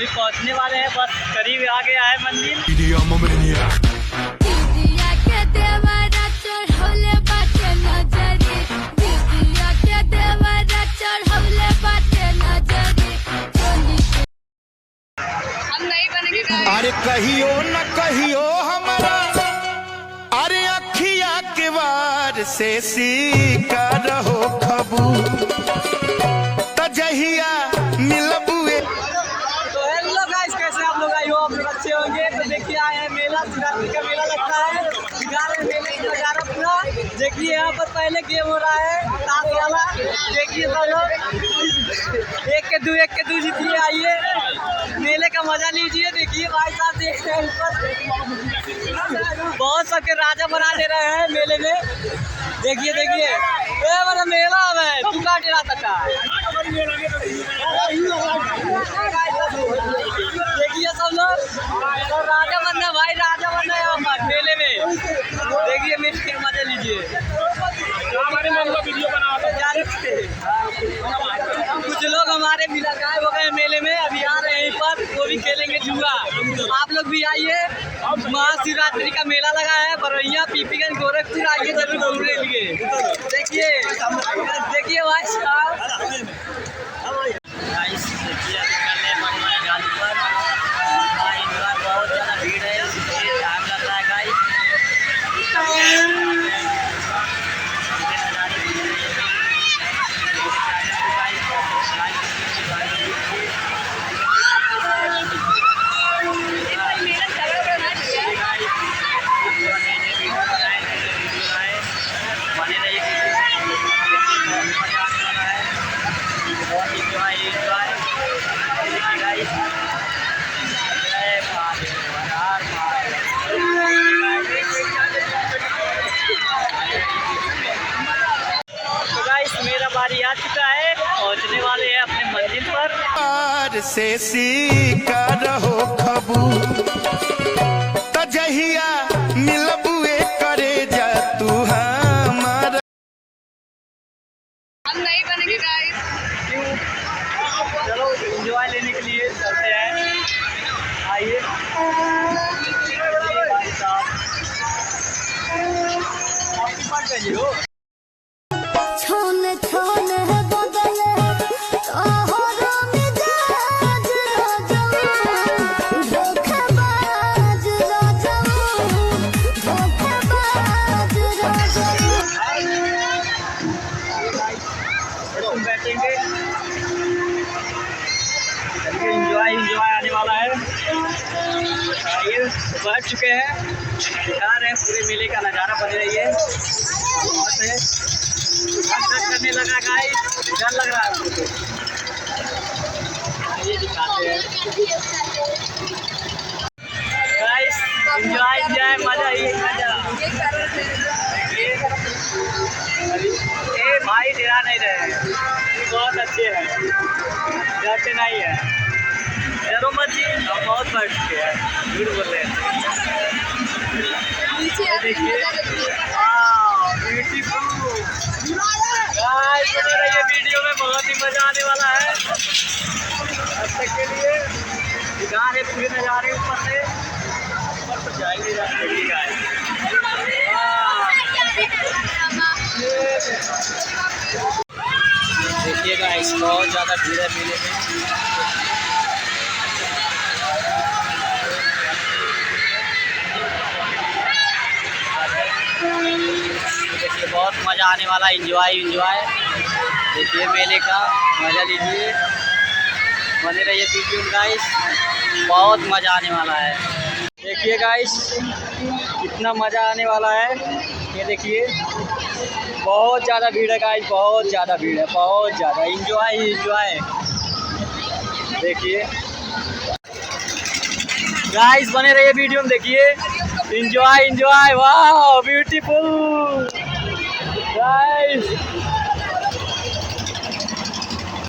अभी पहुंचने वाले हैं, बस करीब आ गया है मंदिर। अरे कहियो न कहियो हमारा, अरे अखिया के वार से सीका रहो खबू तजहिया मिलबुए। तो हेलो गाइस, कैसे आप लोग? आई हो आप लोग अच्छे होंगे। तो देखिए आए हैं मेला, शिवरात्रि का मेला लगता है बिहार में। मेले का नजारा पूरा देखिए। यहाँ पर पहले गेम हो रहा है ताश वाला, देखिए सब लोग एक के दो जीतिए। आइए मेले का मजा लीजिए। देखिए भाई साहब देख रहे हैं ऊपर, बहुत सबके राजा बना दे रहे हैं मेले में। देखिए देखिए मेरा मेला है, तू का डेरा तका। देखिए सब लोग तो राजा बनना भाई, राजा बनना है यहाँ पर मेले में। देखिए मेले का मजा लीजिए। कुछ लोग हमारे मिला गाय हो गए मेले में, अभी आ रहे हैं यहीं पर, वो भी खेलेंगे जुआ। आप लोग भी आइए, महाशिवरात्रि का मेला लगा है बरैया पीपीगंज गोरखपुर। आइए जरूर घूमने के लिए। देखिए देखिए भाई साहब, बहुत ज़्यादा भीड़ है, इसलिए टाइम लग रहा है गाइस। मेरा बारी आ चुका है, पहुंचने वाले हैं अपने मंजिल पर। से सीका रहो खबू तजहिया मिलबुए करे जा तू हमारा। हम नहीं बनेंगे गाइस। क्यों? चलो एंजॉय लेने के लिए चलते हैं। आइए भाई साहब, छोने छोने है बदले तोहरा मिजाज राजाऊ, धोखेबाज राजाऊ, धोखेबाज राजाऊ। तुम बैठेंगे, एंजॉय आने वाला है। आइए बैठ चुके हैं, दिखा रहे हैं पूरे मेले का नज़ारा। बने रहिए। करने लगा गाइस, डर लग रहा है मुझे। ये दिखाते हैं गाइस, एंजॉय मजा ही मजा। ए भाई डरा नहीं रहे, बहुत अच्छे हैं, डरते नहीं है। डरो मत जी, हम बहुत बढ़ चुके हैं, झूठ बोल रहे हैं। देखिए गाइस, बने रहिए वीडियो में, बहुत ही मजा आने वाला है। अब तक के लिए दिखा रहे पूरे नज़ारे ऊपर से। ऊपर तो जा ही नहीं रहा देखिए गाइस, बहुत ज़्यादा भीड़ है मेले में। देखिए बहुत मज़ा आने वाला है, एंजॉय। देखिए मेले का मज़ा लीजिए, बने रहिए वीडियो में गाइस, बहुत मज़ा आने वाला है। देखिए गाइस कितना मज़ा आने वाला है, ये देखिए बहुत ज़्यादा भीड़ है गाइस, बहुत ज़्यादा भीड़ है, बहुत ज़्यादा। एंजॉय देखिए गाइस, बने रहिए वीडियो में। देखिए एंजॉय, वाह ब्यूटीफुल गाइस।